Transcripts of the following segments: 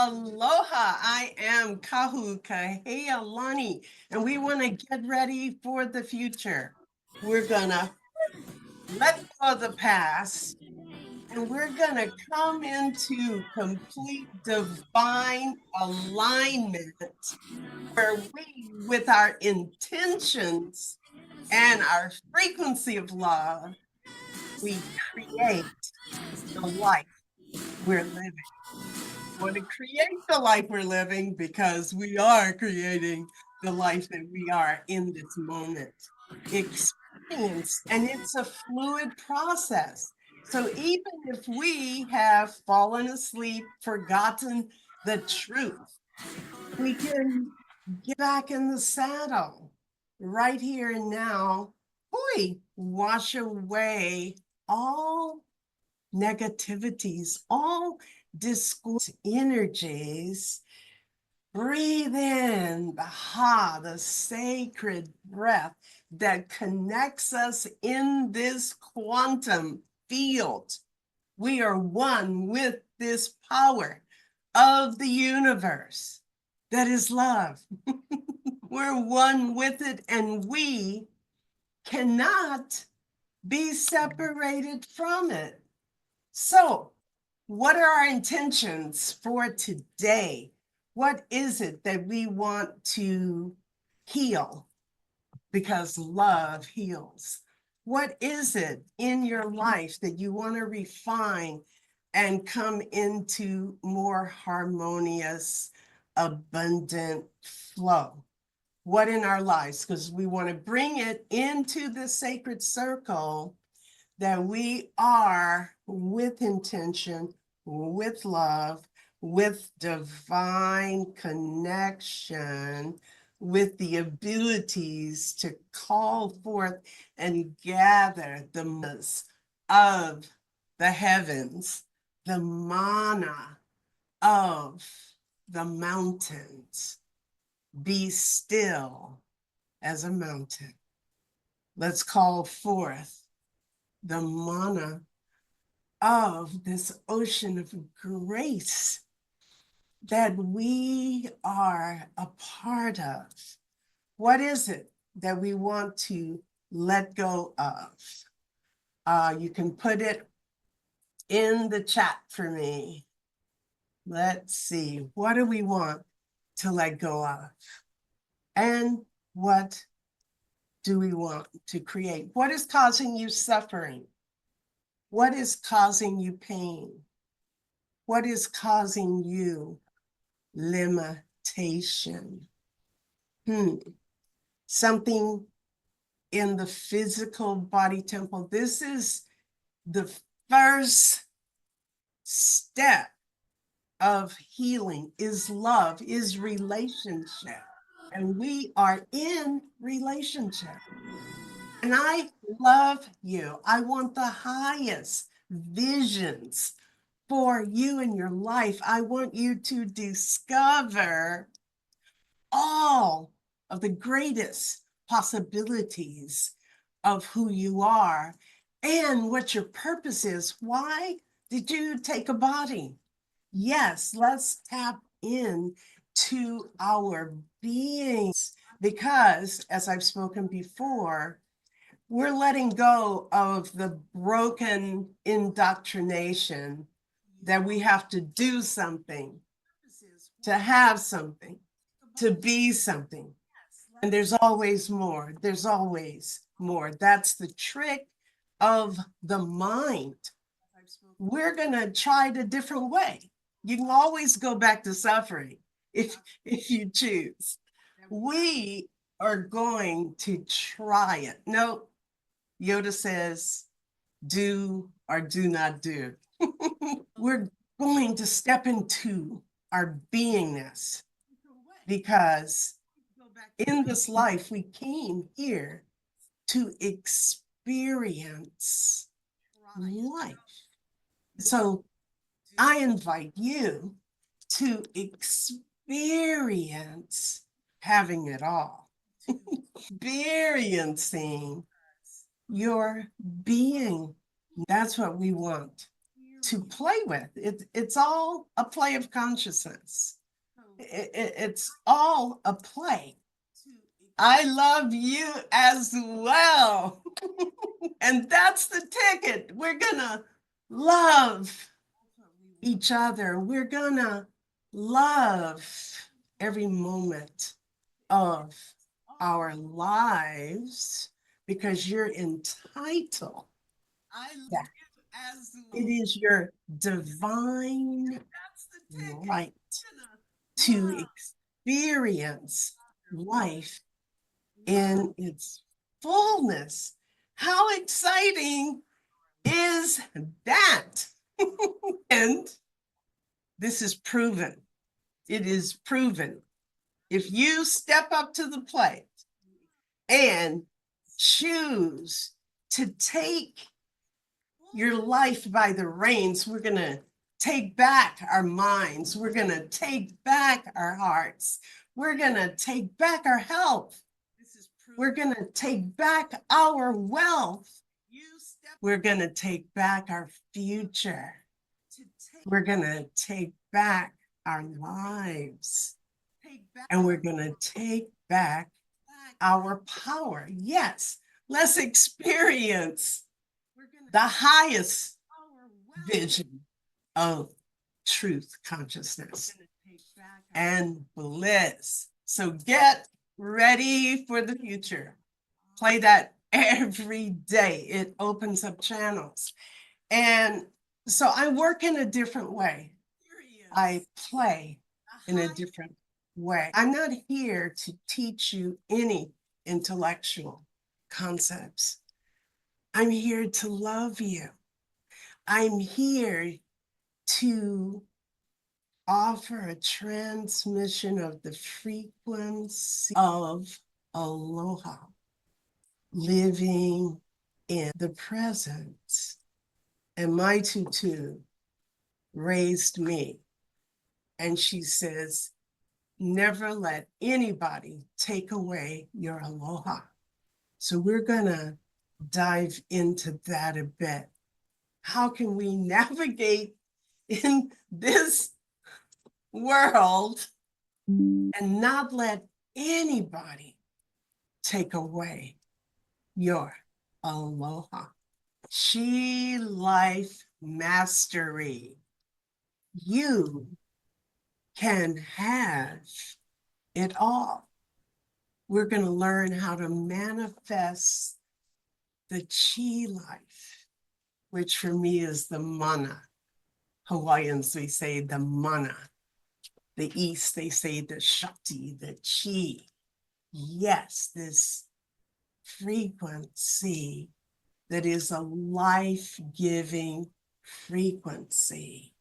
Aloha, I am Kāhealani, and we want to get ready for the future. We're gonna let go of the past, and we're gonna come into complete divine alignment where we, with our intentions and our frequency of love, we create the life we're living. Want to create the life we're living because we are creating the life that we are in this moment. Experience, and it's a fluid process. So even if we have fallen asleep, forgotten the truth, we can get back in the saddle right here and now. Boy, wash away all negativities, all discourse energies. Breathe in the sacred breath that connects us in this quantum field. We are one with this power of the universe that is love. We're one with it, and we cannot be separated from it. So, what are our intentions for today? What is it that we want to heal? Because love heals. What is it in your life that you want to refine and come into more harmonious, abundant flow? What in our lives? Because we want to bring it into the sacred circle that we are with intention, with love, with divine connection, with the abilities to call forth and gather the manas of the heavens, the mana of the mountains. Be still as a mountain. Let's call forth the mana of this ocean of grace that we are a part of. What is it that we want to let go of? You can put it in the chat for me. Let's see, what do we want to let go of? And what do we want to create? What is causing you suffering? What is causing you pain? What is causing you limitation? Something in the physical body temple. This is the first step of healing, is love, is relationship. And we are in relationship. And I love you. I want the highest visions for you in your life. I want you to discover all of the greatest possibilities of who you are and what your purpose is. Why did you take a body? Yes, let's tap in to our beings, because as I've spoken before, we're letting go of the broken indoctrination that we have to do something, to have something, to be something. And there's always more. There's always more. That's the trick of the mind. We're going to try it a different way. You can always go back to suffering if you choose. We are going to try it. No, Yoda says, do or do not do. We're going to step into our beingness, because in this life we came here to experience life. So I invite you to experience having it all, experiencing your being. That's what we want to play with. It's all a play of consciousness. It's all a play. I love you as well. And that's the ticket. We're gonna love each other. We're gonna love every moment of our lives because you're entitled. Yeah. It is your divine right to experience life in its fullness. How exciting is that? And this is proven. It is proven. If you step up to the plate and choose to take your life by the reins, we're going to take back our minds. We're going to take back our hearts. We're going to take back our health. We're going to take back our wealth. We're going to take back our future. We're going to take back our lives. And we're going to take back our power. Yes, let's experience the highest vision of truth, consciousness, and bliss. So get ready for the future. Play that every day. It opens up channels. And so I work in a different way. I play in a different way. I'm not here to teach you any intellectual concepts. I'm here to love you. I'm here to offer a transmission of the frequency of aloha, living in the present. And my tutu raised me, and she says, never let anybody take away your aloha. So we're gonna dive into that a bit. How can we navigate in this world and not let anybody take away your aloha? Chi Life Mastery. You can have it all. We're going to learn how to manifest the chi life, which for me is the mana. Hawaiians, we say the mana. The East, they say the shakti, the chi. Yes, this frequency that is a life-giving frequency.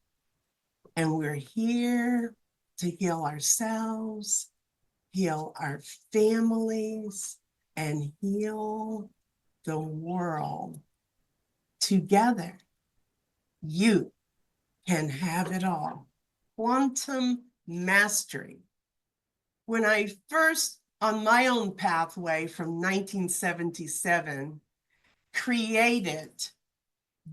And we're here to heal ourselves, heal our families, and heal the world together. You can have it all. Quantum mastery. When I first, on my own pathway from 1977, created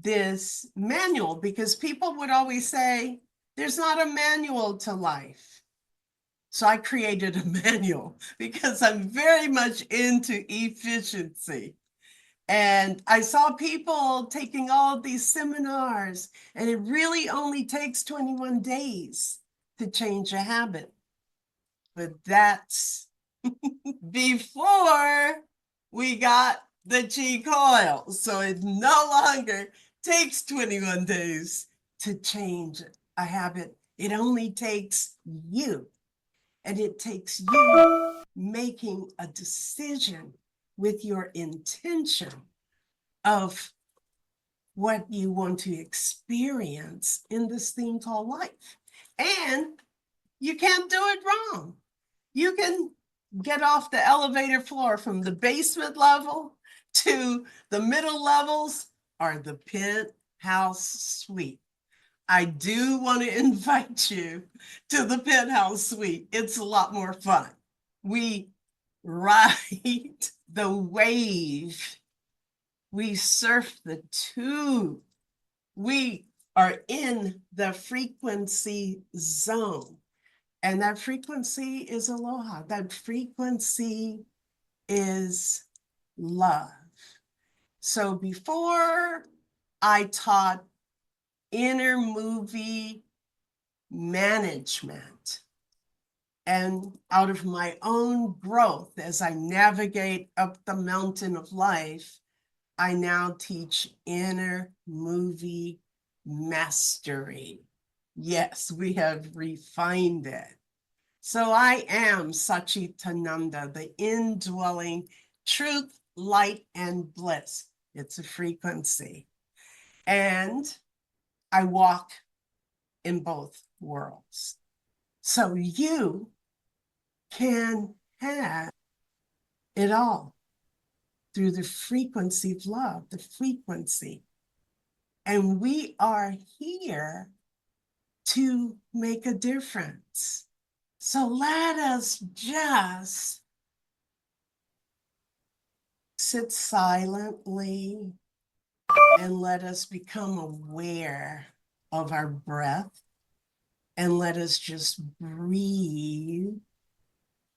this manual, because people would always say, there's not a manual to life. So I created a manual because I'm very much into efficiency. And I saw people taking all of these seminars, and it really only takes 21 days to change a habit. But that's before we got the Chi coil. So it no longer takes 21 days to change a habit. It only takes you. And it takes you making a decision with your intention of what you want to experience in this thing called life. And you can't do it wrong. You can get off the elevator floor from the basement level to the middle levels or the penthouse suite. I do want to invite you to the penthouse suite. It's a lot more fun. We ride the wave. We surf the tube. We are in the frequency zone. And that frequency is aloha. That frequency is love. So before I taught inner movie management, and out of my own growth as I navigate up the mountain of life, I now teach inner movie mastery. Yes, we have refined it. So I am Satchtananda, the indwelling truth, light, and bliss. It's a frequency. And I walk in both worlds. So you can have it all through the frequency of love, the frequency. And we are here to make a difference. So let us just sit silently and let us become aware of our breath, and let us just breathe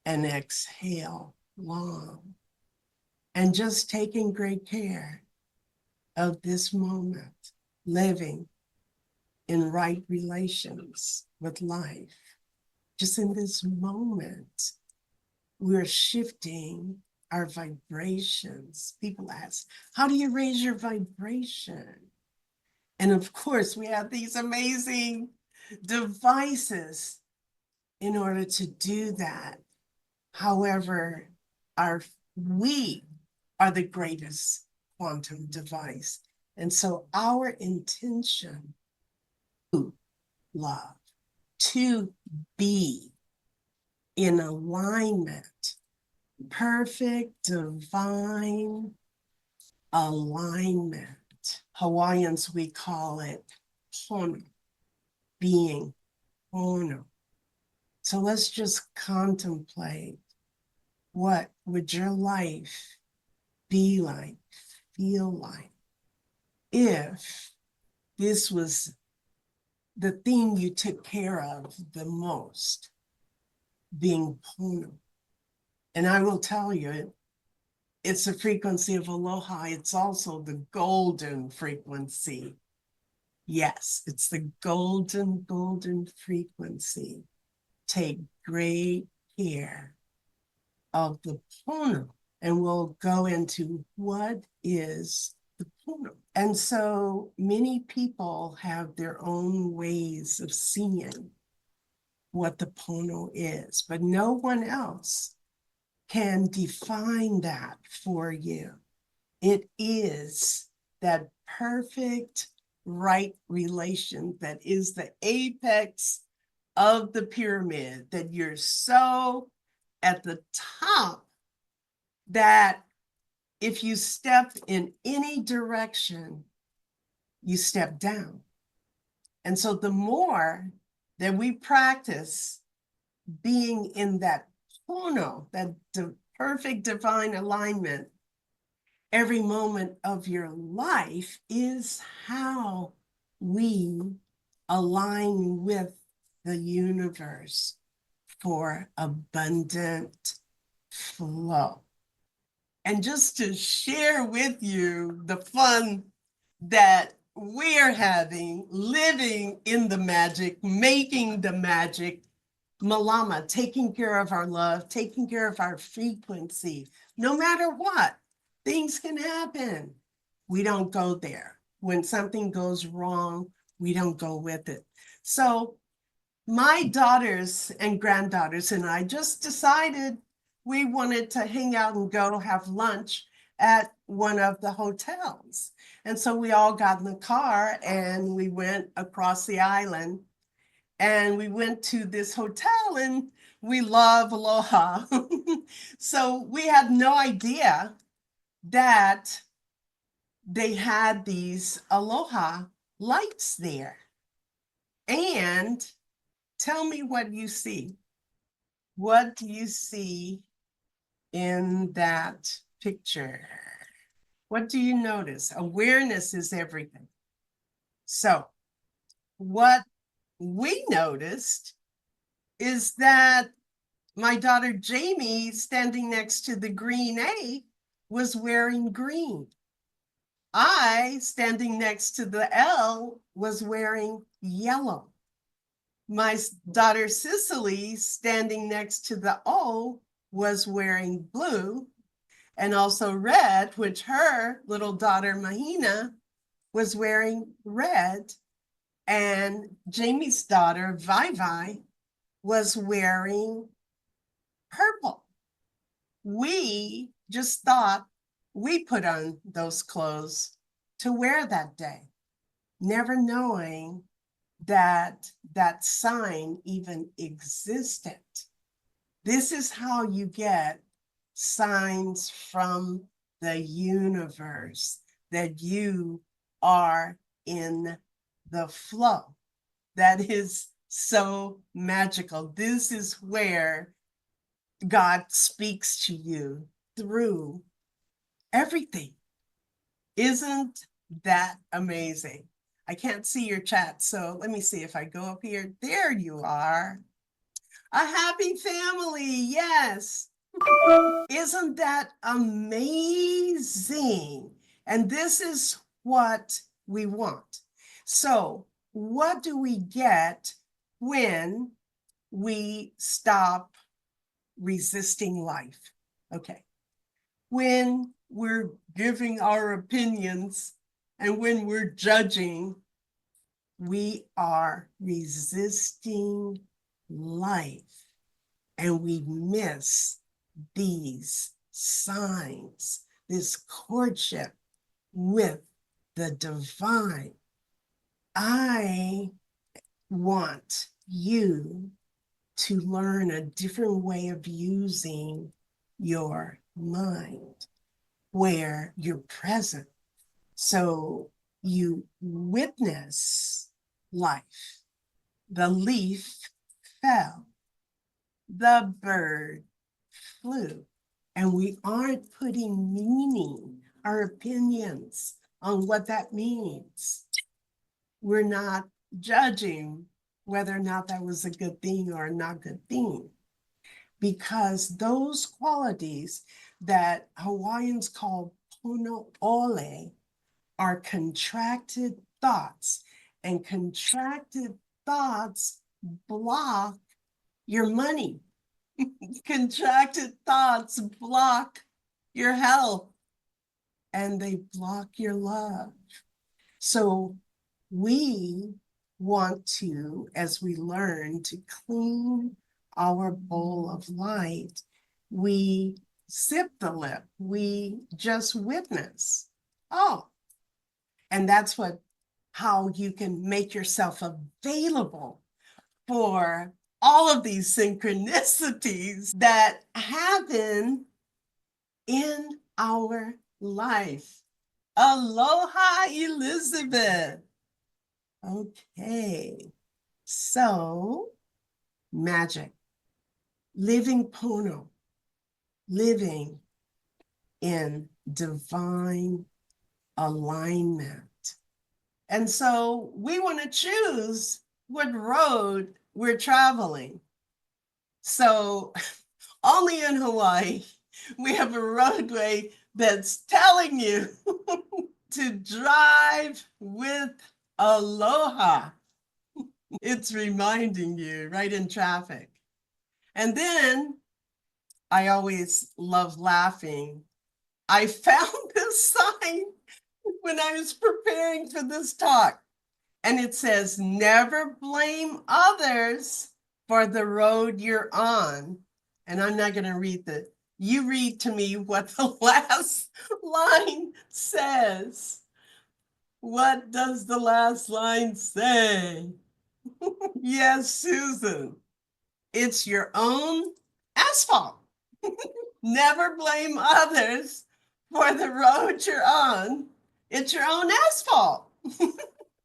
and exhale long, and just taking great care of this moment, living in right relations with life. Just in this moment, we're shifting our vibrations. People ask, how do you raise your vibration? And of course, we have these amazing devices in order to do that. However, we are the greatest quantum device. And so our intention to love, to be in alignment, perfect divine alignment. Hawaiians, we call it pono, being pono. So let's just contemplate, what would your life be like, feel like, if this was the thing you took care of the most, being pono? And I will tell you, it's the frequency of aloha. It's also the golden frequency. Yes, it's the golden frequency. Take great care of the pono. And we'll go into what is the pono. And so many people have their own ways of seeing what the pono is, but no one else can define that for you. It is that perfect right relation that is the apex of the pyramid, that you're so at the top that if you step in any direction, you step down. And so the more that we practice being in that pono, that perfect divine alignment, every moment of your life is how we align with the universe for abundant flow. And just to share with you the fun that we're having, living in the magic, making the magic, Malama, taking care of our love, taking care of our frequency, no matter what, things can happen. We don't go there. When something goes wrong, we don't go with it. So my daughters and granddaughters and I just decided we wanted to hang out and go have lunch at one of the hotels. And so we all got in the car and we went across the island, and we went to this hotel, and we love aloha. So we had no idea that they had these aloha lights there. And tell me what you see. What do you see in that picture? What do you notice? Awareness is everything. So what we noticed is that my daughter Jamie, standing next to the green A, was wearing green. I, standing next to the L, was wearing yellow. My daughter Cicely, standing next to the O, was wearing blue, and also red, which her little daughter Mahina was wearing red. And Jamie's daughter, Vi, was wearing purple. We just thought we put on those clothes to wear that day, never knowing that that sign even existed. This is how you get signs from the universe that you are in the flow. That is so magical. This is where God speaks to you through everything. Isn't that amazing? I can't see your chat, so let me see if I go up here. There you are. A happy family, yes. Isn't that amazing? And this is what we want. So, what do we get when we stop resisting life? Okay. When we're giving our opinions and when we're judging, we are resisting life, and we miss these signs, this courtship with the divine. I want you to learn a different way of using your mind, where you're present. So you witness life. The leaf fell, the bird flew, and we aren't putting meaning, our opinions on what that means. We're not judging whether or not that was a good thing or a not good thing, because those qualities that Hawaiians call pono ole are contracted thoughts, and contracted thoughts block your money. Contracted thoughts block your health, and they block your love. So we want to, as we learn to clean our bowl of light, we sip the lip, we just witness. Oh, and that's how you can make yourself available for all of these synchronicities that happen in our life. Aloha, Elizabeth. Okay, so magic, living Pono, living in divine alignment. And so we want to choose what road we're traveling. So only in Hawaii, we have a roadway that's telling you to drive with aloha. It's reminding you right in traffic. And then I always love laughing. I found this sign when I was preparing for this talk, and it says, never blame others for the road you're on. And I'm not going to read that. You read to me what the last line says. What does the last line say? Yes, Susan. It's your own asphalt. Never blame others for the road you're on. It's your own asphalt.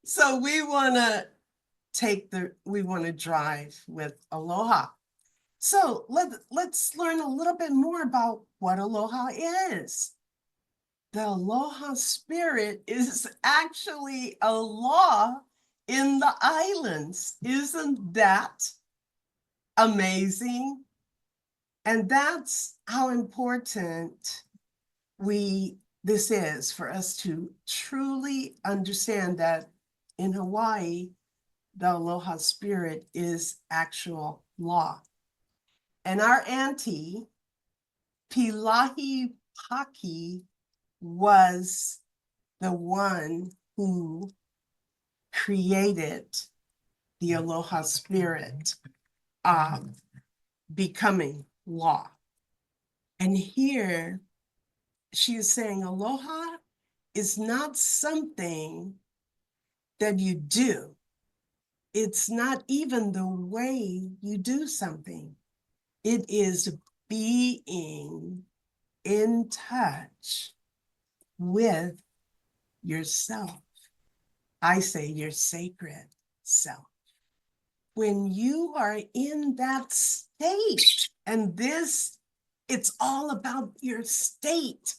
So we want to drive with aloha. So let's learn a little bit more about what aloha is. The aloha spirit is actually a law in the islands. Isn't that amazing? And that's how important this is for us to truly understand that in Hawaii, the Aloha spirit is actual law. And our auntie, Pilahi Paki, was the one who created the Aloha spirit becoming law. And here she is saying aloha is not something that you do. It's not even the way you do something. It is being in touch with yourself. I say your sacred self. When you are in that state, and it's all about your state,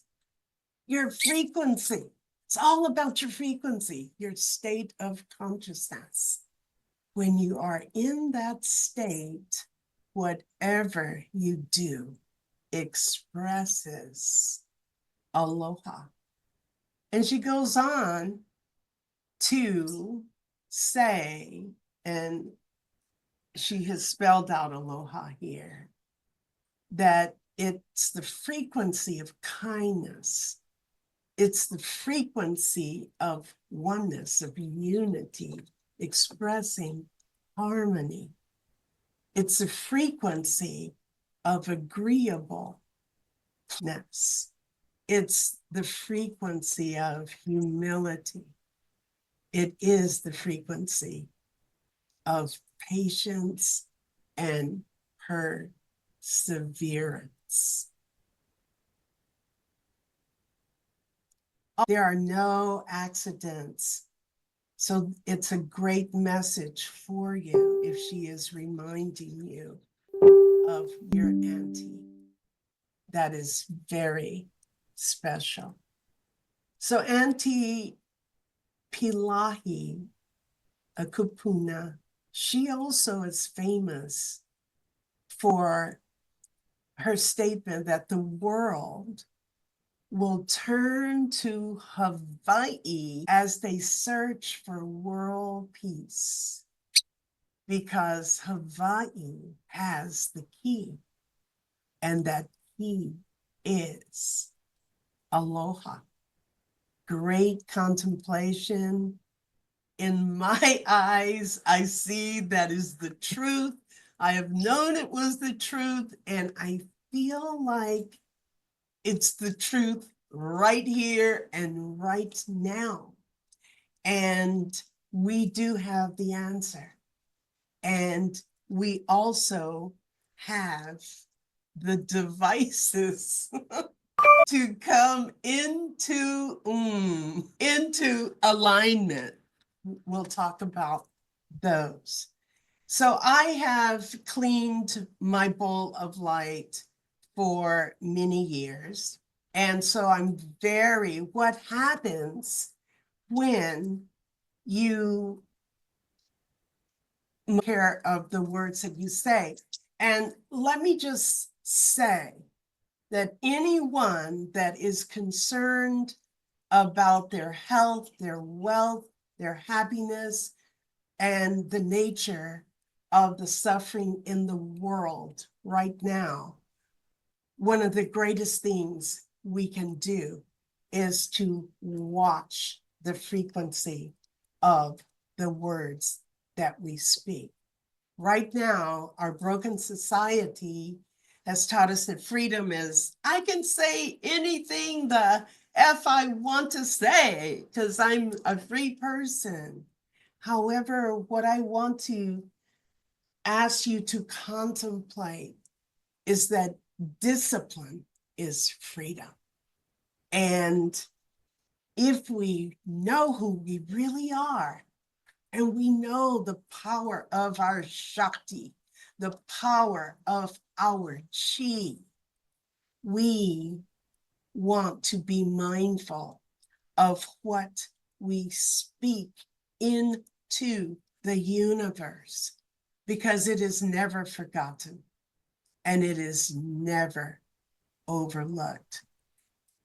your frequency. It's all about your frequency, your state of consciousness. When you are in that state, whatever you do expresses aloha. And she goes on to say, and she has spelled out aloha here, that it's the frequency of kindness. It's the frequency of oneness, of unity, expressing harmony. It's the frequency of agreeableness. It's the frequency of humility. It is the frequency of patience and perseverance. There are no accidents. So it's a great message for you if she is reminding you of your auntie. That is very special. So Auntie Pilahi Akupuna, she also is famous for her statement that the world will turn to Hawaii as they search for world peace, because Hawaii has the key, and that key is aloha. Great contemplation. In my eyes, I see that is the truth. I have known it was the truth, and I feel like it's the truth right here and right now. And we do have the answer. And we also have the devices to come into alignment. We'll talk about those. So I have cleaned my bowl of light for many years. And so what happens when you take care of the words that you say? And let me just say that anyone that is concerned about their health, their wealth, their happiness, and the nature of the suffering in the world right now, one of the greatest things we can do is to watch the frequency of the words that we speak. Right now, our broken society has taught us that freedom is, I can say anything the F I want to say because I'm a free person. However, what I want to ask you to contemplate is that discipline is freedom. And if we know who we really are, and we know the power of our Shakti, the power of our Chi, we want to be mindful of what we speak in to the universe, because it is never forgotten and it is never overlooked.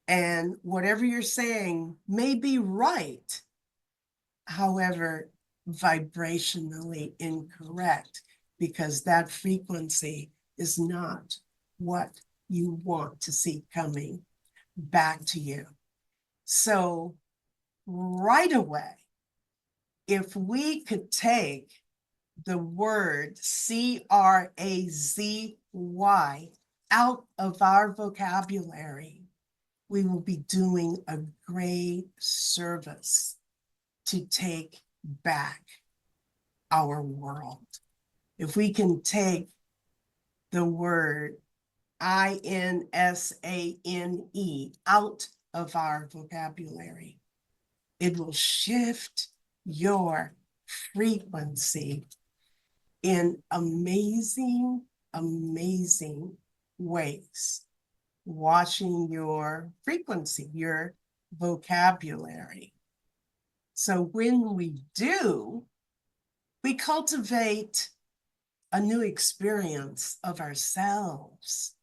And whatever you're saying may be right, however, vibrationally incorrect, because that frequency is not what you want to see coming back to you. So right away, if we could take the word crazy out of our vocabulary, we will be doing a great service to take back our world. If we can take the word insane out of our vocabulary, it will shift your frequency in amazing, amazing ways. Watching your frequency, your vocabulary. So when we do, we cultivate a new experience of ourselves,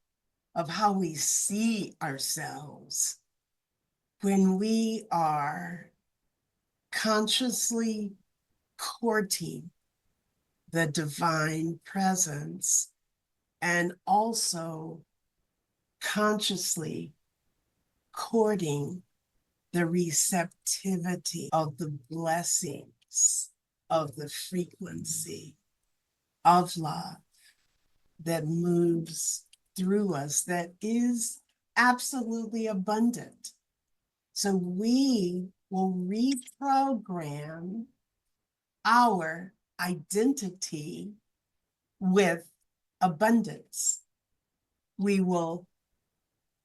of how we see ourselves. When we are consciously courting the divine presence and also consciously courting the receptivity of the blessings of the frequency of love that moves through us, that is absolutely abundant. So we will reprogram our identity with abundance. We will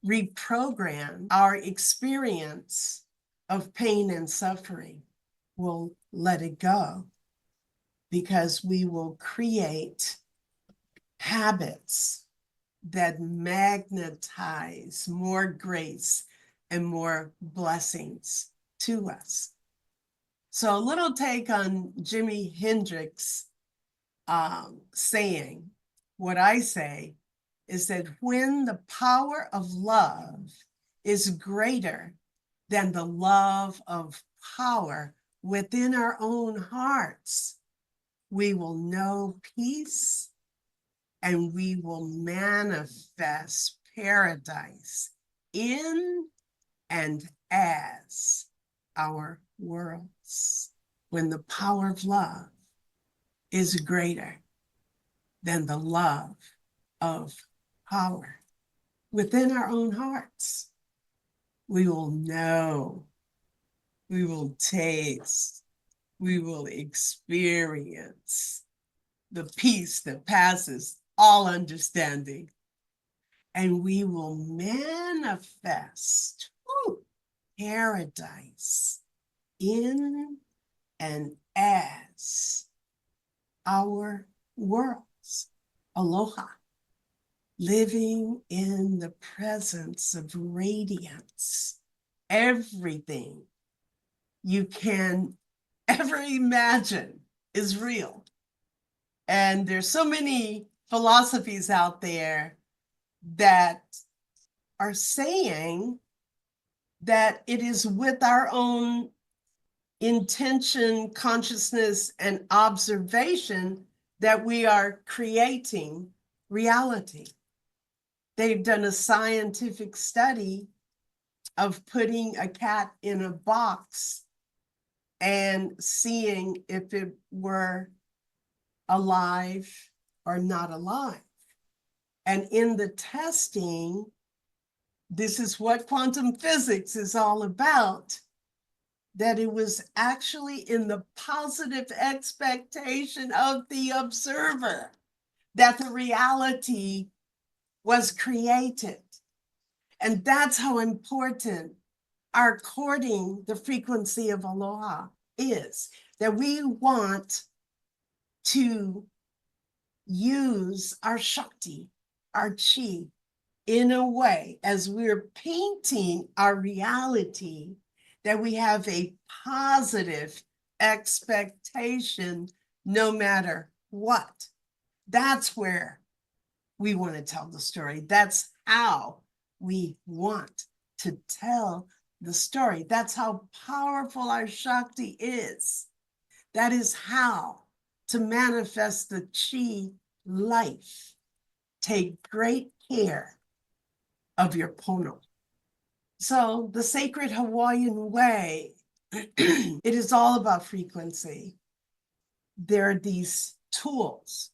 reprogram our experience of pain and suffering. We'll let it go, because we will create habits that magnetize more grace and more blessings to us. So a little take on Jimi Hendrix saying, what I say is that when the power of love is greater than the love of power within our own hearts, we will know peace and we will manifest paradise in and as our worlds. When the power of love is greater than the love of power within our own hearts, we will know, we will taste, we will experience the peace that passes all understanding, and we will manifest paradise in and as our worlds. Aloha. Living in the presence of radiance. Everything you can ever imagine is real. And there's so many philosophies out there that are saying that it is with our own intention, consciousness, and observation that we are creating reality. They've done a scientific study of putting a cat in a box and seeing if it were alive or not alive. And in the testing, this is what quantum physics is all about, that it was actually in the positive expectation of the observer that the reality was created. And that's how important our courting the frequency of aloha is, that we want to use our Shakti, our chi, in a way as we're painting our reality, that we have a positive expectation no matter what. That's where we want to tell the story. That's how we want to tell the story. That's how powerful our Shakti is. That is how to manifest the Chi life. Take great care of your Pono. So the sacred Hawaiian way, it is all about frequency. There are these tools,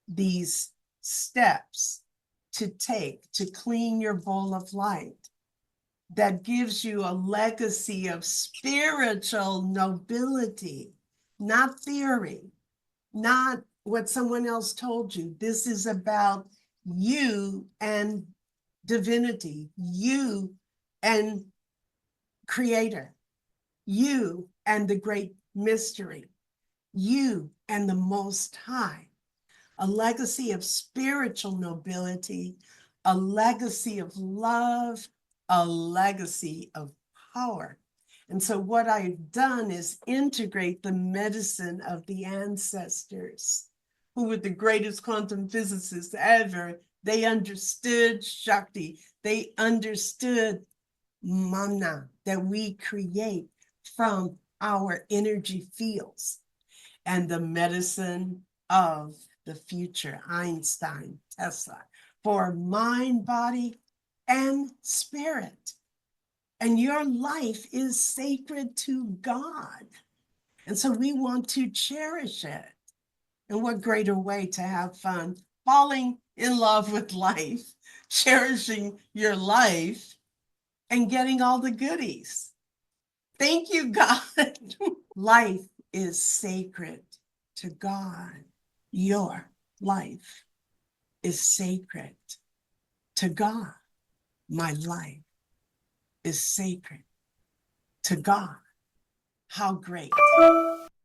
these steps to take to clean your bowl of light that gives you a legacy of spiritual nobility, not theory, not what someone else told you. This is about you and divinity, you and creator, you and the great mystery, you and the Most High. A legacy of spiritual nobility, a legacy of love, a legacy of power. And so what I've done is integrate the medicine of the ancestors, who were the greatest quantum physicists ever. They understood Shakti. They understood mana that we create from our energy fields, and the medicine of the future, Einstein, Tesla, for mind, body, and spirit. And your life is sacred to God. And so we want to cherish it. And what greater way to have fun, falling in love with life, cherishing your life, and getting all the goodies. Thank you, God. Life is sacred to God. Your life is sacred to God. My life is sacred to God. How great.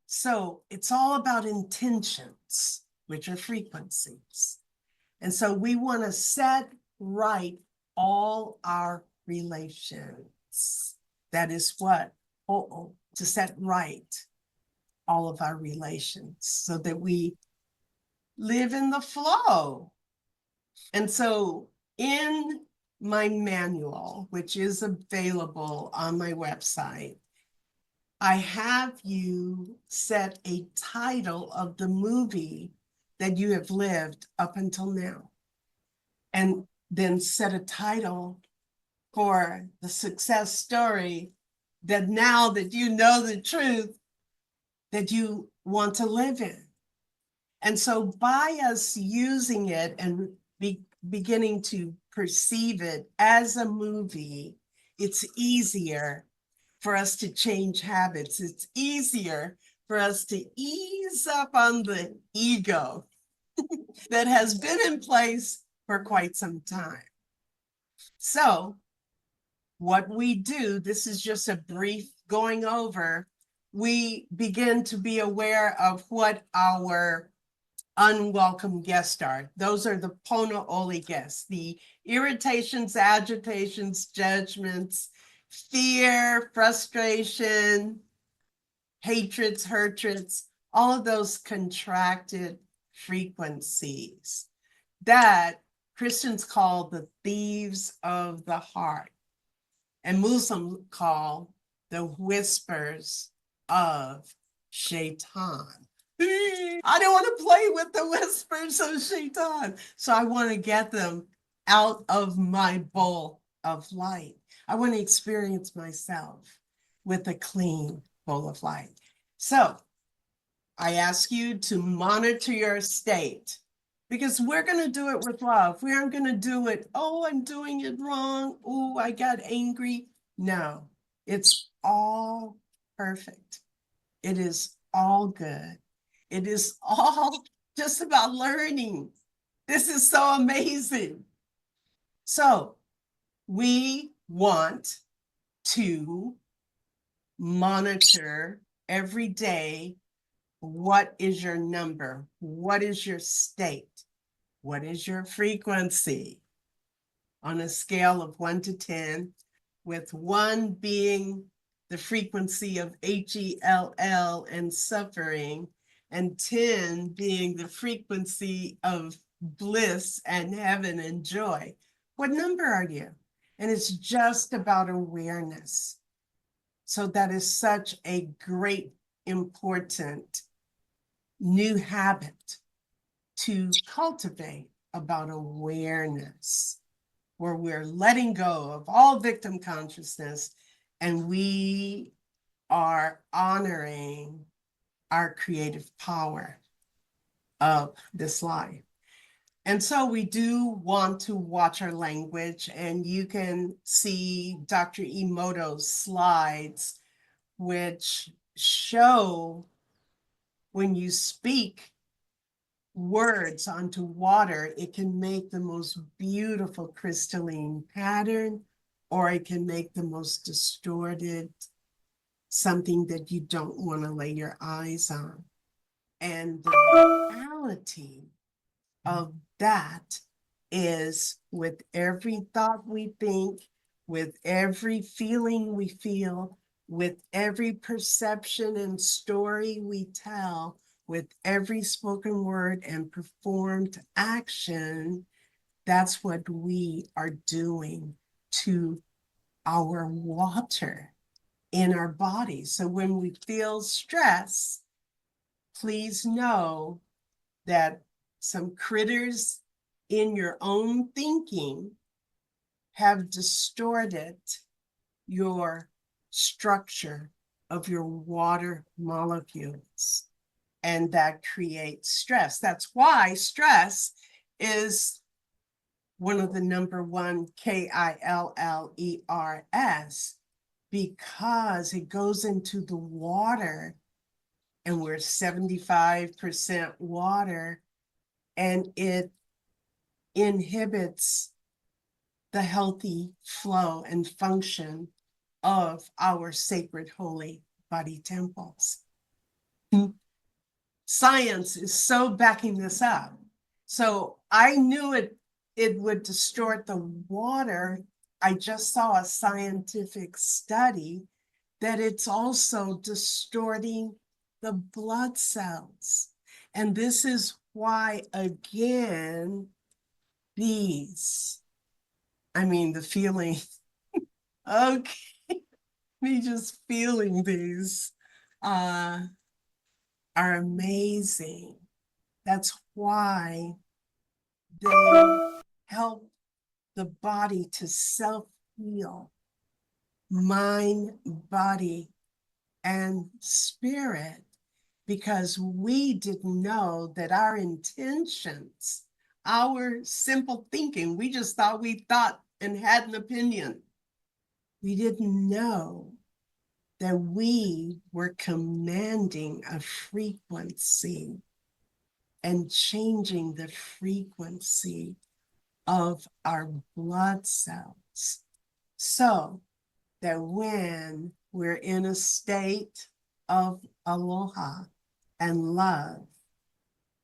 So it's all about intentions, which are frequencies. And so we want to set right all our relations. That is what? To set right all of our relations so that we live in the flow. And so in my manual, which is available on my website, I have you set a title of the movie that you have lived up until now, and then set a title for the success story that now that you know the truth, that you want to live in. And so by us using it and beginning to perceive it as a movie, it's easier for us to change habits. It's easier for us to ease up on the ego that has been in place for quite some time. So what we do, this is just a brief going over, we begin to be aware of what our unwelcome guests are. Those are the Pono Oli guests, the irritations, agitations, judgments, fear, frustration, hatreds, hatreds, all of those contracted frequencies that Christians call the thieves of the heart, and Muslims call the whispers of Shaitan. I don't want to play with the whispers of Shaitan. So I want to get them out of my bowl of light. I want to experience myself with a clean bowl of light. So I ask you to monitor your state, because we're going to do it with love. We aren't going to do it, oh, I'm doing it wrong. Oh, I got angry. No, it's all perfect. It is all good. It is all just about learning. This is so amazing. So we want to monitor every day. What is your number? What is your state? What is your frequency? On a scale of 1 to 10, with 1 being the frequency of HELL and suffering, and 10 being the frequency of bliss and heaven and joy. What number are you? And it's just about awareness. So that is such a great, important new habit to cultivate, about awareness, where we're letting go of all victim consciousness and we are honoring our creative power of this life. And so we do want to watch our language, and you can see Dr. Emoto's slides, which show when you speak words onto water, it can make the most beautiful crystalline pattern, or it can make the most distorted, something that you don't want to lay your eyes on. And the reality of that is, with every thought we think, with every feeling we feel, with every perception and story we tell, with every spoken word and performed action, that's what we are doing to our water in our body. So when we feel stress, please know that some critters in your own thinking have distorted your structure of your water molecules, and that creates stress. That's why stress is one of the number one KILLERS, because it goes into the water, and we're 75% water, and it inhibits the healthy flow and function of our sacred holy body temples. Science is so backing this up. So I knew it would distort the water. I just saw a scientific study that it's also distorting the blood cells. And this is why, again, the feeling, okay, me just feeling these are amazing. That's why they help the body to self-heal, mind, body, and spirit, because we didn't know that our intentions, our simple thinking, we just thought we thought and had an opinion. We didn't know that we were commanding a frequency and changing the frequency of our blood cells, so that when we're in a state of aloha and love,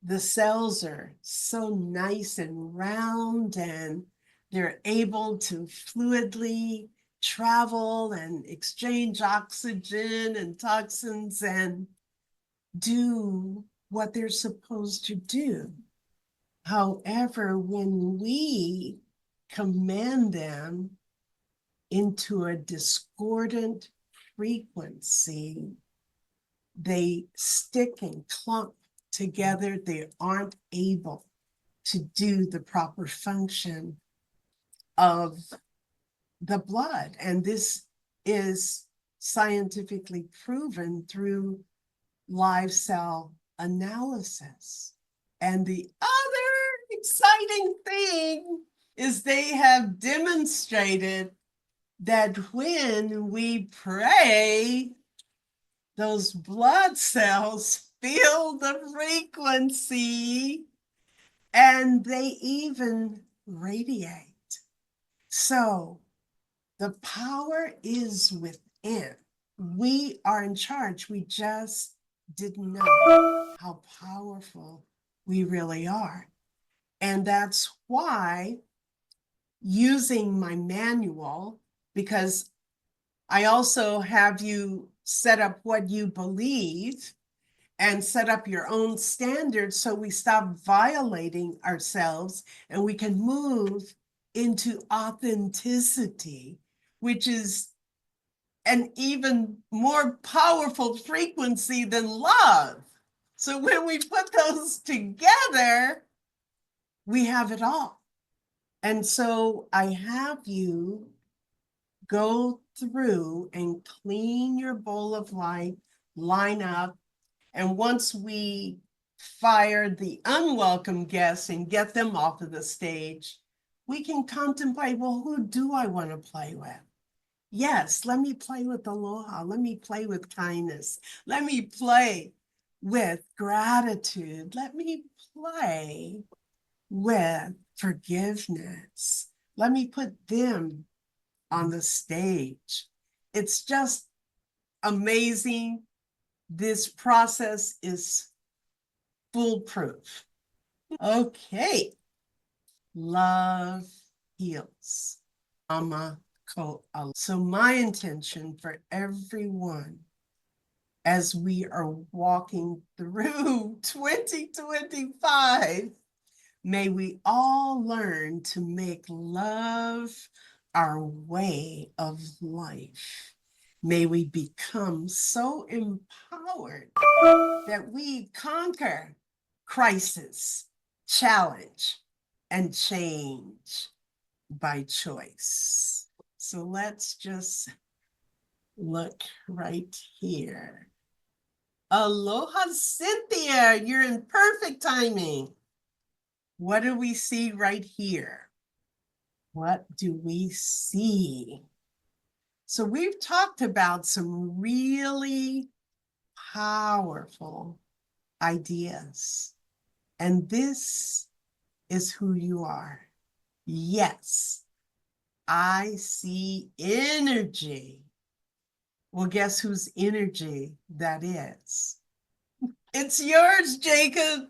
the cells are so nice and round, and they're able to fluidly travel and exchange oxygen and toxins and do what they're supposed to do. However, when we command them into a discordant frequency, they stick and clump together. They aren't able to do the proper function of the blood. And this is scientifically proven through live cell analysis. And the other exciting thing is they have demonstrated that when we pray, those blood cells feel the frequency and they even radiate. So the power is within. We are in charge. We just didn't know how powerful we really are. And that's why, using my manual, because I also have you set up what you believe and set up your own standards so we stop violating ourselves and we can move into authenticity, which is an even more powerful frequency than love. So when we put those together, we have it all. And so I have you go through and clean your bowl of light, line up. And once we fire the unwelcome guests and get them off of the stage, we can contemplate, well, who do I want to play with? Yes, let me play with aloha. Let me play with kindness. Let me play with gratitude. Let me play with forgiveness. Let me put them on the stage. It's just amazing. This process is foolproof. Okay. Love heals. So my intention for everyone as we are walking through 2025, may we all learn to make love our way of life. May we become so empowered that we conquer crisis, challenge, and change by choice. So let's just look right here. Aloha, Cynthia, you're in perfect timing. What do we see right here? What do we see? So we've talked about some really powerful ideas, and this is who you are. Yes, I see energy. Well, guess whose energy that is? It's yours, Jacob.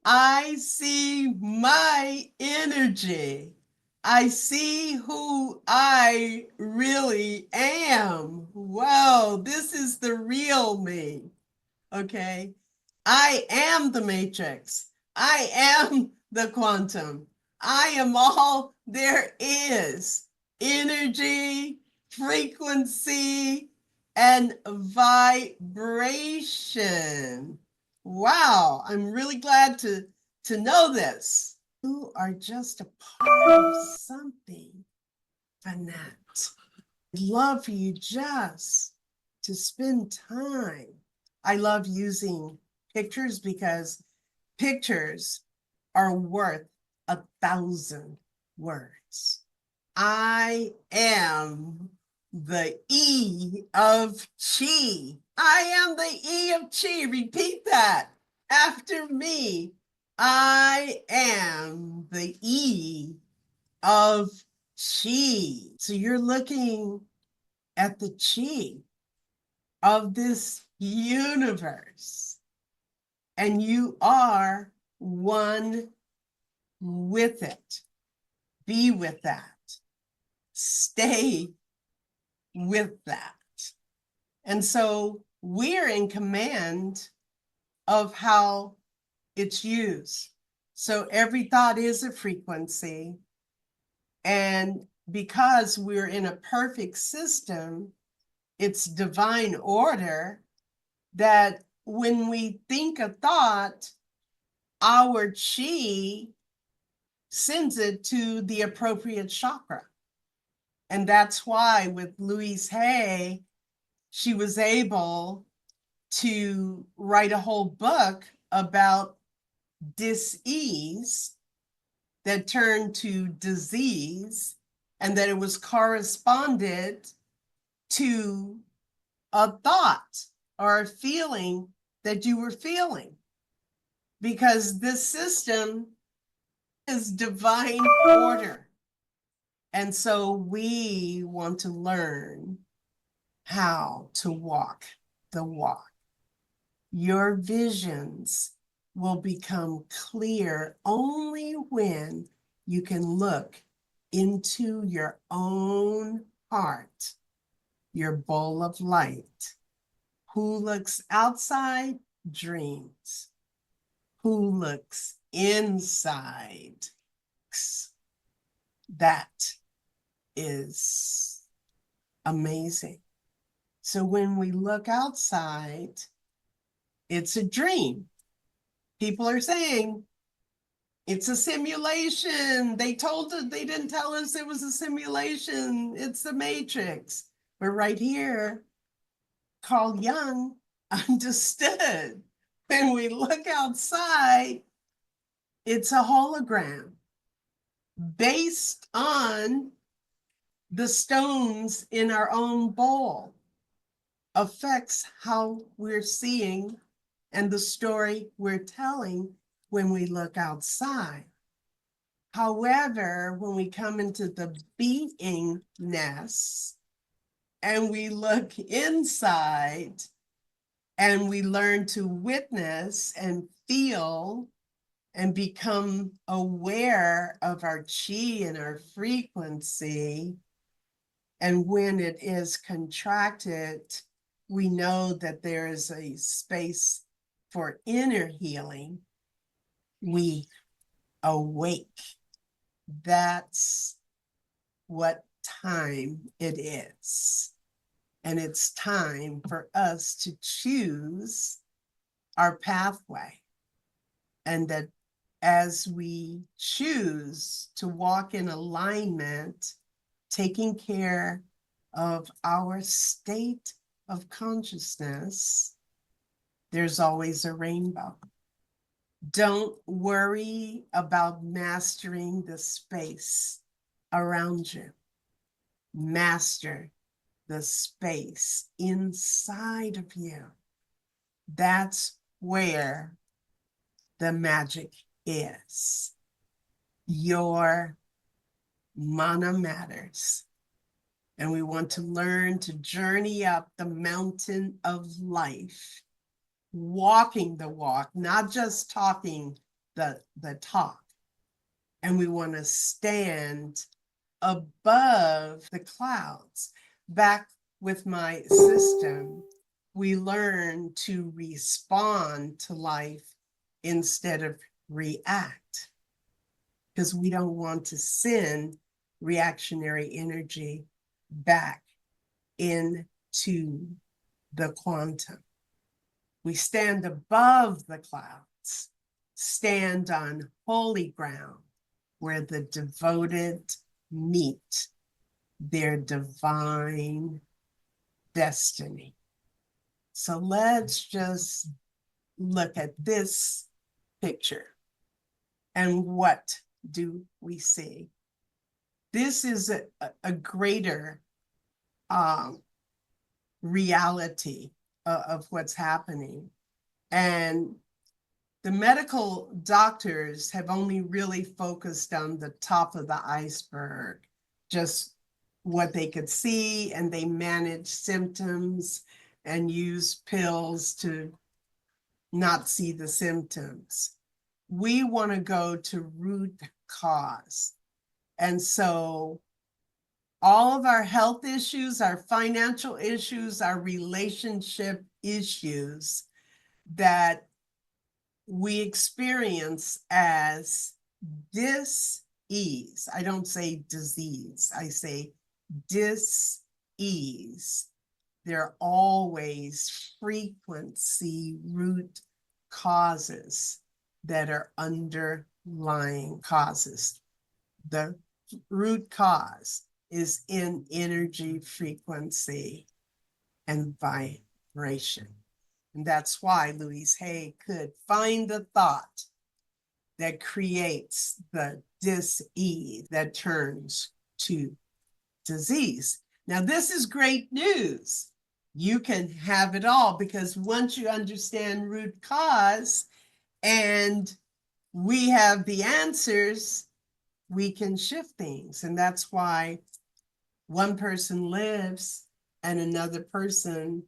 I see my energy. I see who I really am. Wow, this is the real me. Okay. I am the matrix. I am the quantum. I am all there is. Energy, frequency, and vibration. Wow, I'm really glad to know this. You are just a part of something, Annette. I'd love for you just to spend time. I love using pictures because pictures are worth 1,000 words. I am the E of Chi. I am the E of Chi. Repeat that after me. I am the E of Chi. So you're looking at the Chi of this universe, and you are one with it. Be with that. Stay with that. And so we're in command of how it's used. So every thought is a frequency. And because we're in a perfect system, it's divine order that when we think a thought, our chi sends it to the appropriate chakra. And that's why with Louise Hay, she was able to write a whole book about dis-ease that turned to disease, and that it was corresponded to a thought or a feeling that you were feeling. Because this system is divine order. And so we want to learn how to walk the walk. Your visions will become clear only when you can look into your own heart your bowl of light. Who looks outside dreams. Who looks inside? That is amazing. So when we look outside, it's a dream. People are saying it's a simulation. They told us, they didn't tell us it was a simulation. It's the Matrix. But right here, Carl Jung understood. When we look outside, it's a hologram based on the stones in our own bowl. Affects how we're seeing and the story we're telling when we look outside. However, when we come into the beingness and we look inside and we learn to witness and feel and become aware of our chi and our frequency, and when it is contracted, we know that there is a space for inner healing. We awake. That's what time it is. And it's time for us to choose our pathway. And that as we choose to walk in alignment, taking care of our state of consciousness, there's always a rainbow. Don't worry about mastering the space around you. Master the space inside of you. That's where the magic is. Your mana matters. And we want to learn to journey up the mountain of life, walking the walk, not just talking the talk. And we want to stand above the clouds. Back with my system, we learn to respond to life instead of react, because we don't want to send reactionary energy back into the quantum. We stand above the clouds, stand on holy ground where the devoted meet their divine destiny. So let's just look at this picture. And what do we see? This is a greater reality of what's happening. And the medical doctors have only really focused on the top of the iceberg, just what they could see, and they manage symptoms and use pills to not see the symptoms. We want to go to root cause. And so all of our health issues, our financial issues, our relationship issues that we experience as dis-ease. I don't say disease, I say dis-ease. They're always frequency root causes that are underlying causes. The root cause is in energy, frequency, and vibration. And that's why Louise Hay could find the thought that creates the dis-ease that turns to disease. Now, this is great news. You can have it all, because once you understand root cause and we have the answers, we can shift things. And that's why one person lives and another person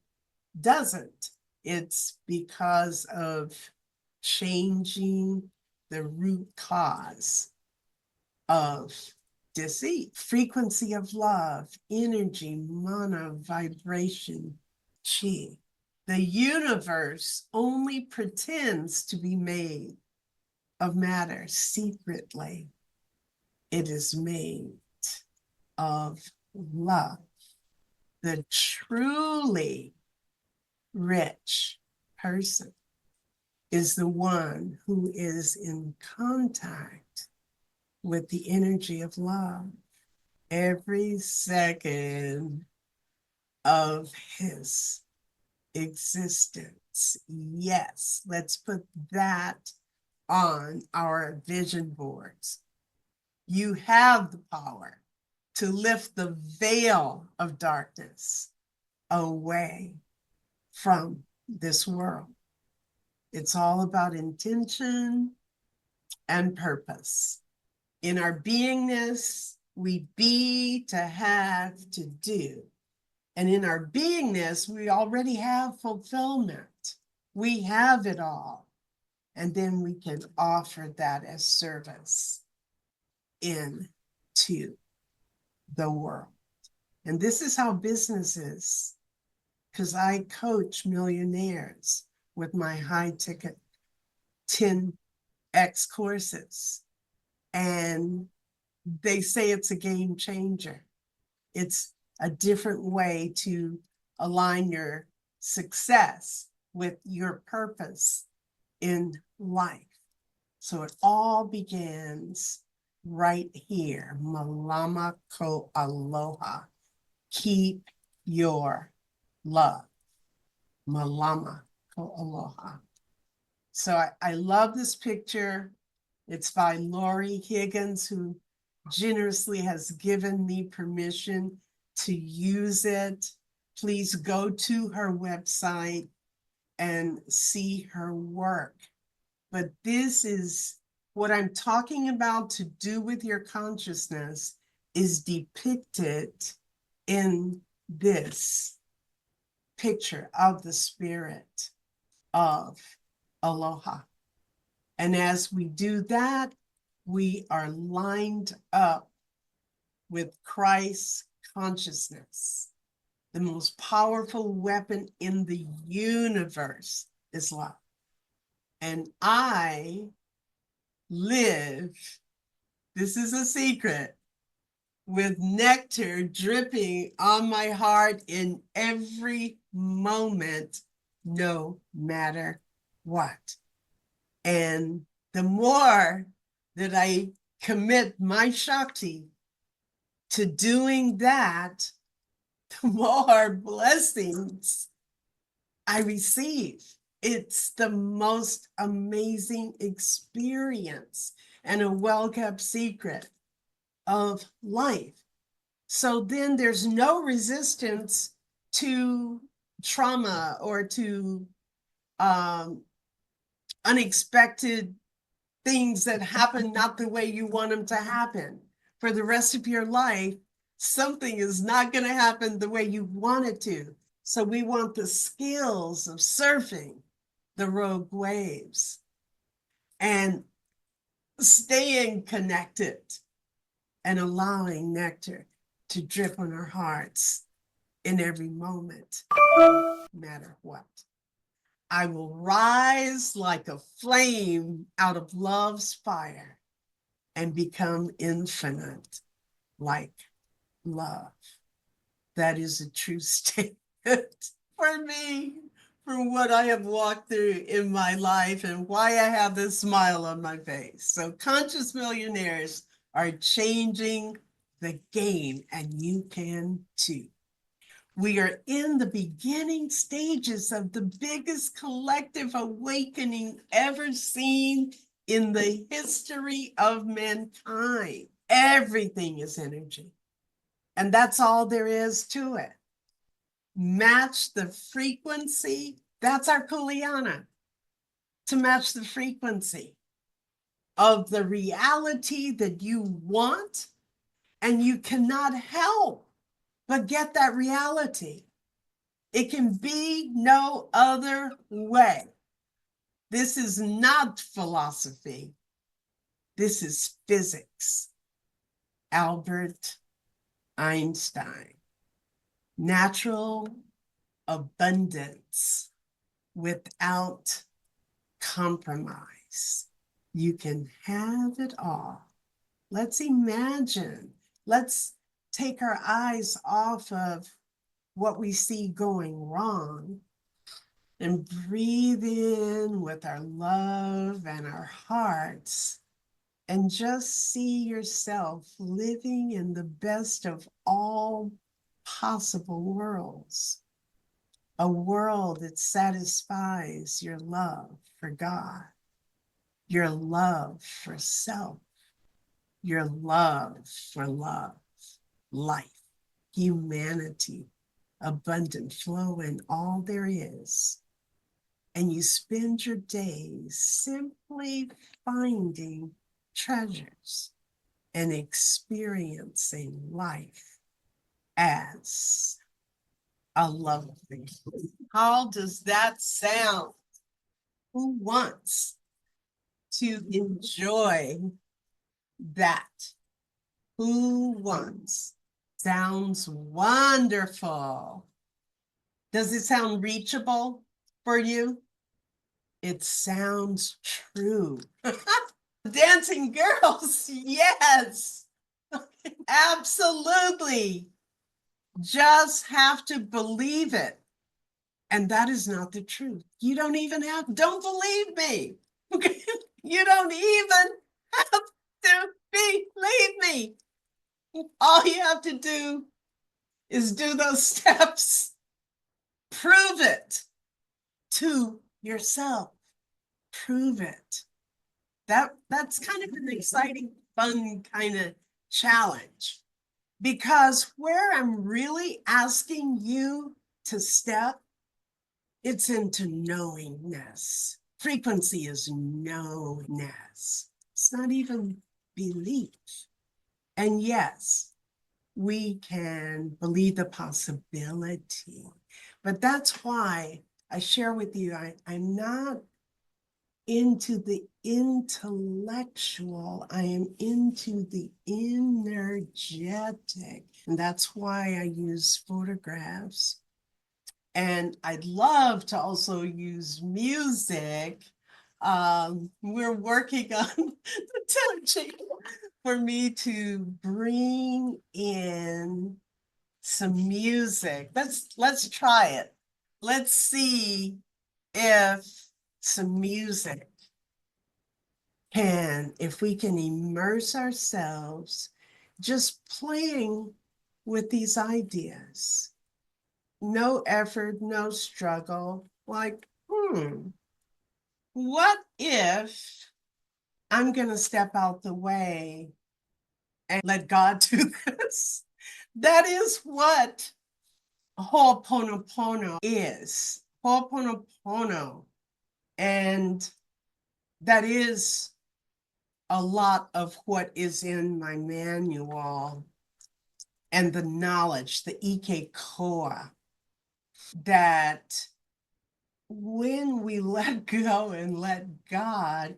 doesn't. It's because of changing the root cause of deceit. Frequency of love, energy, mana, vibration, chi. The universe only pretends to be made of matter secretly. It is made of love. The truly rich person is the one who is in contact with the energy of love every second of his existence. Yes, let's put that on our vision boards. You have the power to lift the veil of darkness away from this world. It's all about intention and purpose. In our beingness, we be to have to do. And in our beingness, we already have fulfillment. We have it all. And then we can offer that as service into the world. And this is how business is, because I coach millionaires with my high ticket 10X courses. And they say it's a game changer. It's a different way to align your success with your purpose in life. So it all begins right here. Malama ko aloha. Keep your love. Malama ko aloha. So I love this picture. It's by Lori Higgins, who generously has given me permission to use it. Please go to her website and see her work. But this is what I'm talking about to do with your consciousness is depicted in this picture of the spirit of aloha. And as we do that, we are lined up with Christ's consciousness. The most powerful weapon in the universe is love. And I live, this is a secret, with nectar dripping on my heart in every moment, no matter what. And the more that I commit my Shakti to doing that, the more blessings I receive. It's the most amazing experience and a well-kept secret of life. So then there's no resistance to trauma or to unexpected things that happen not the way you want them to happen. For the rest of your life, something is not going to happen the way you want it to. So we want the skills of surfing the rogue waves and staying connected and allowing nectar to drip on our hearts in every moment, no matter what. I will rise like a flame out of love's fire and become infinite like love. That is a true statement for me, for what I have walked through in my life and why I have this smile on my face. So conscious millionaires are changing the game, and you can too. We are in the beginning stages of the biggest collective awakening ever seen in the history of mankind. Everything is energy, and that's all there is to it. Match the frequency. That's our kuleana, to match the frequency of the reality that you want, and you cannot help but get that reality. It can be no other way. This is not philosophy. This is physics. Albert Einstein. Natural abundance without compromise. You can have it all. Let's imagine. Let's take our eyes off of what we see going wrong and breathe in with our love and our hearts and just see yourself living in the best of all possible worlds. A world that satisfies your love for God, your love for self, your love for love, life, humanity, abundant flow in all there is. And you spend your days simply finding treasures and experiencing life as a lovely. How does that sound? Who wants to enjoy that? Who wants? Sounds wonderful. Does it sound reachable for you? It sounds true. Dancing girls, yes, absolutely. Just have to believe it. And that is not the truth. You don't even have, don't believe me. Okay? You don't even have to believe me. All you have to do is do those steps. Prove it to yourself. Prove it. That's kind of an exciting, fun kind of challenge, because where I'm really asking you to step, it's into knowingness. Frequency is knowingness. It's not even belief. And yes, we can believe the possibility, but that's why I share with you, I'm not into the intellectual, I am into the energetic. And that's why I use photographs. And I'd love to also use music. We're working on the technology for me to bring in some music. Let's try it. Let's see if some music can, if we can immerse ourselves just playing with these ideas. No effort, no struggle. Like, what if I'm going to step out the way and let God do this? That is what Ho'oponopono is. Ho'oponopono. And that is a lot of what is in my manual and the knowledge, the Ike Koa, that when we let go and let God,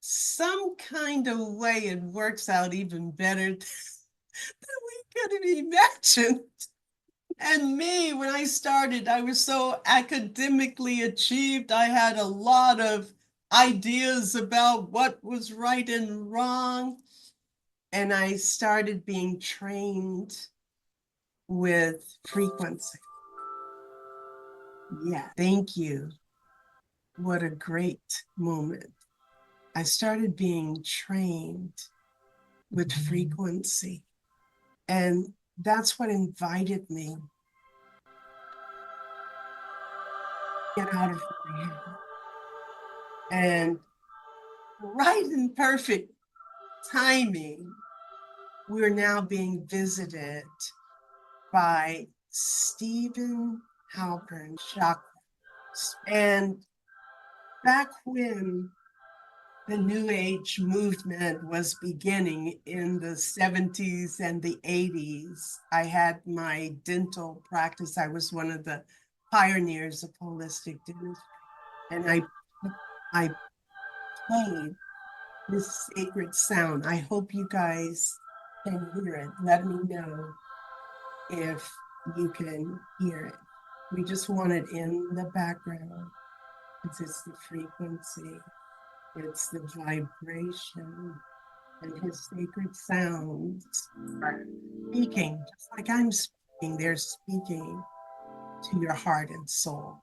some kind of way it works out even better than we could have imagined. And me, when I started, I was so academically achieved. I had a lot of ideas about what was right and wrong. And I started being trained with frequency. Yeah, thank you. What a great moment. I started being trained with frequency. And that's what invited me to get out of my head. And right in perfect timing, we're now being visited by Stephen Halpern chakras. And back when the New Age movement was beginning in the 70s and the 80s, I had my dental practice. I was one of the pioneers of holistic dentistry. And I played this sacred sound. I hope you guys can hear it. Let me know if you can hear it. We just want it in the background because it's the frequency, it's the vibration, and his sacred sounds are speaking, just like I'm speaking, they're speaking to your heart and soul.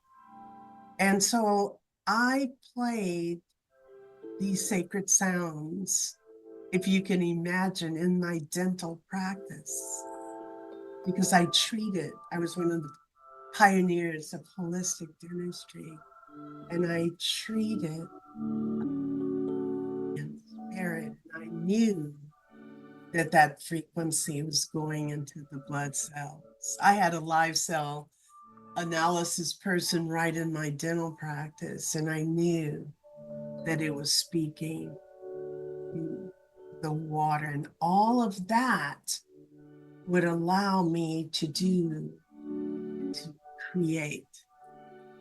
And so I played these sacred sounds, if you can imagine, in my dental practice, because I was one of the pioneers of holistic dentistry, and I treated in spirit. And I knew that that frequency was going into the blood cells. I had a live cell analysis person right in my dental practice, and I knew that it was speaking to the water, and all of that would allow me to create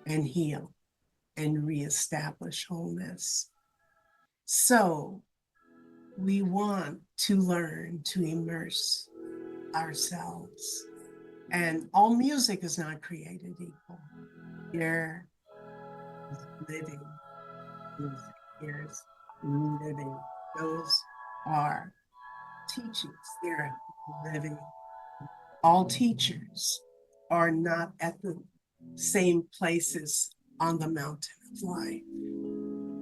and heal and reestablish wholeness. So we want to learn to immerse ourselves. And all music is not created equal. Here is living music. Here's living. Those are teachings. They're living. All teachers are not at the same places on the mountain of life.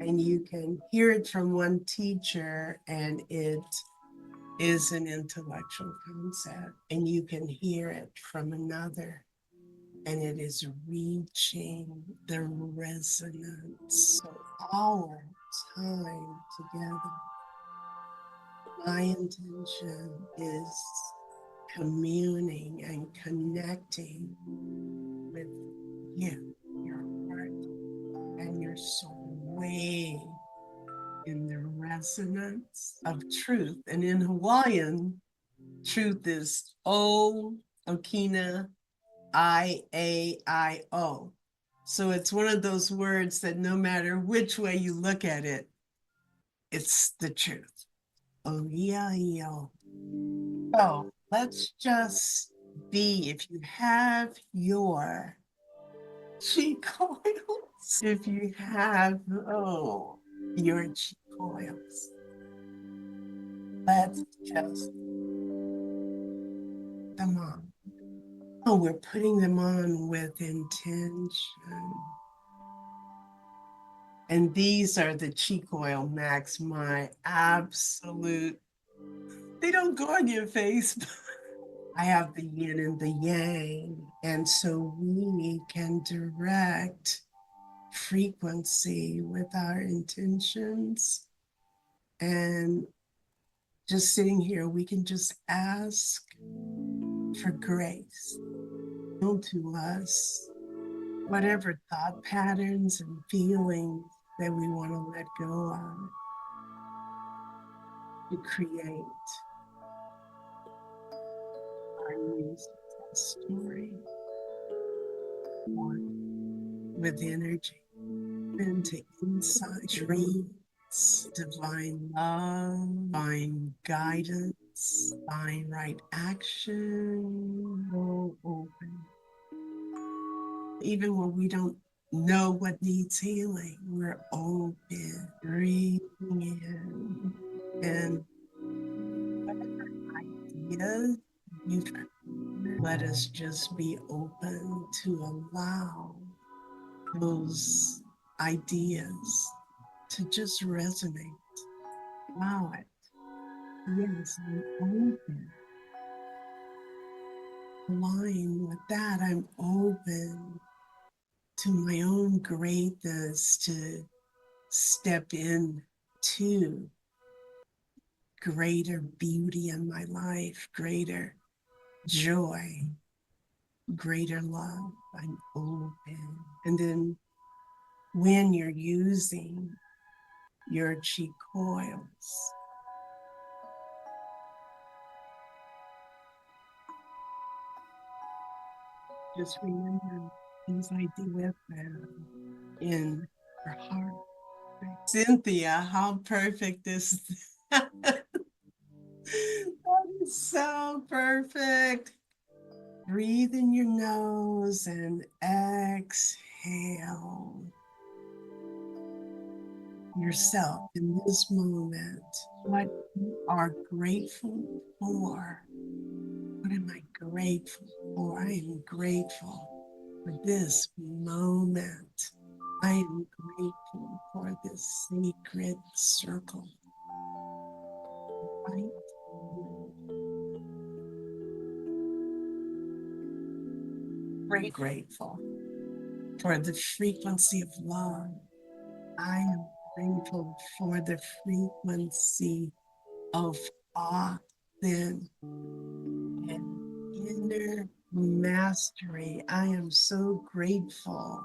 And you can hear it from one teacher and it is an intellectual concept, and you can hear it from another and it is reaching the resonance. So our time together, my intention is communing and connecting with you, your heart and your soul, way in the resonance of truth. And in Hawaiian, truth is O, Okina, I-A-I-O. So it's one of those words that no matter which way you look at it, it's the truth. Oh, yeah, yeah. So let's just be, if you have your chi coils, if you have, your chi coils, let's just put them on. Oh, we're putting them on with intention. And these are the Chi Coil Max, my absolute, they don't go on your face. I have the yin and the yang. And so we can direct frequency with our intentions. And just sitting here, we can just ask for grace to us, whatever thought patterns and feelings that we want to let go of, to create our new success story with energy into inside dreams, divine love, divine guidance, divine right action, so open. Even when we don't know what needs healing, we're open, breathing in, and whatever ideas you let us just be open to allow those ideas to just resonate. Allow it. Yes, I'm open. Align with that. I'm open to my own greatness, to step in to greater beauty in my life, greater joy, greater love. I'm open. And then when you're using your chi coils, just remember these ideas in your heart. Cynthia, how perfect is that? That So perfect. Breathe in your nose and exhale yourself in this moment. What you are grateful for. What am I grateful for? I am grateful for this moment. I am grateful for this sacred circle. Right? Very grateful for the frequency of love. I am grateful for the frequency of awe-then and inner mastery. I am so grateful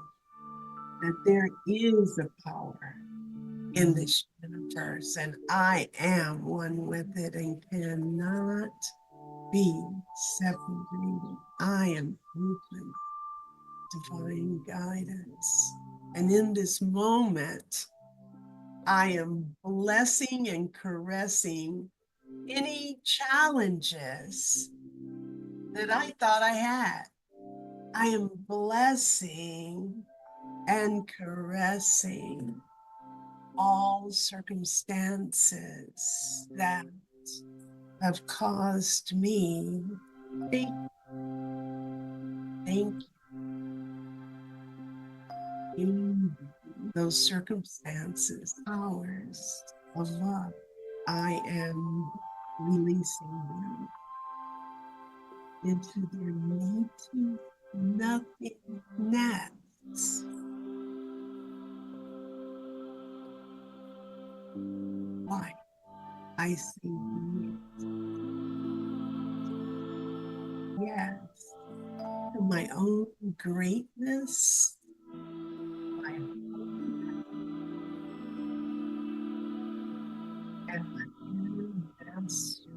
that there is a power in this universe, and I am one with it and cannot be separated. I am open to divine guidance. And in this moment, I am blessing and caressing any challenges that I thought I had. I am blessing and caressing all circumstances that have caused me. Thank you. Those circumstances, powers of love, I am releasing them into their native nothingness. Why? I see yes to my own greatness, my and my inner master.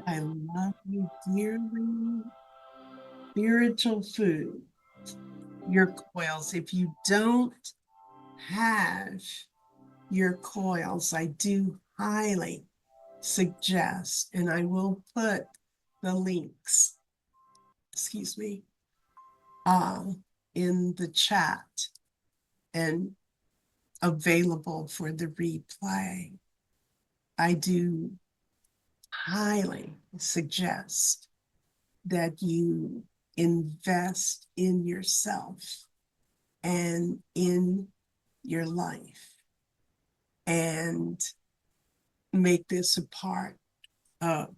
I love you dearly. Spiritual food, your coils. If you don't have your coils, I do highly suggest, and I will put the links, excuse me, in the chat and available for the replay. I do highly suggest that you invest in yourself and in your life and make this a part of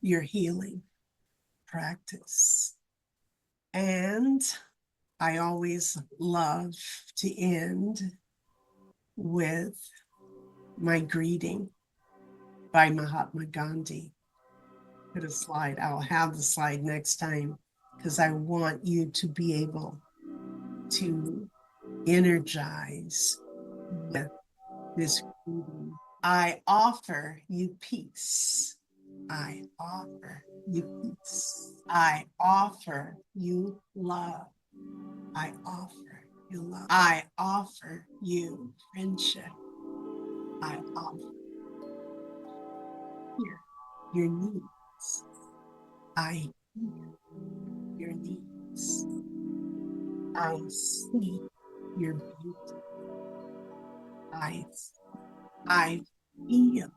your healing practice. And I always love to end with my greeting by Mahatma Gandhi. Put a slide. I'll have the slide next time because I want you to be able to energize with this greeting. I offer you peace. I offer you peace. I offer you love. I offer you love. I offer you friendship. I offer your needs. I hear your needs. I see your beauty. I feel.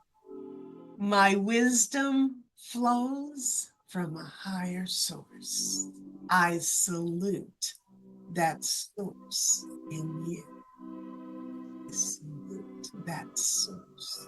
My wisdom flows from a higher source. I salute that source in you. I salute that source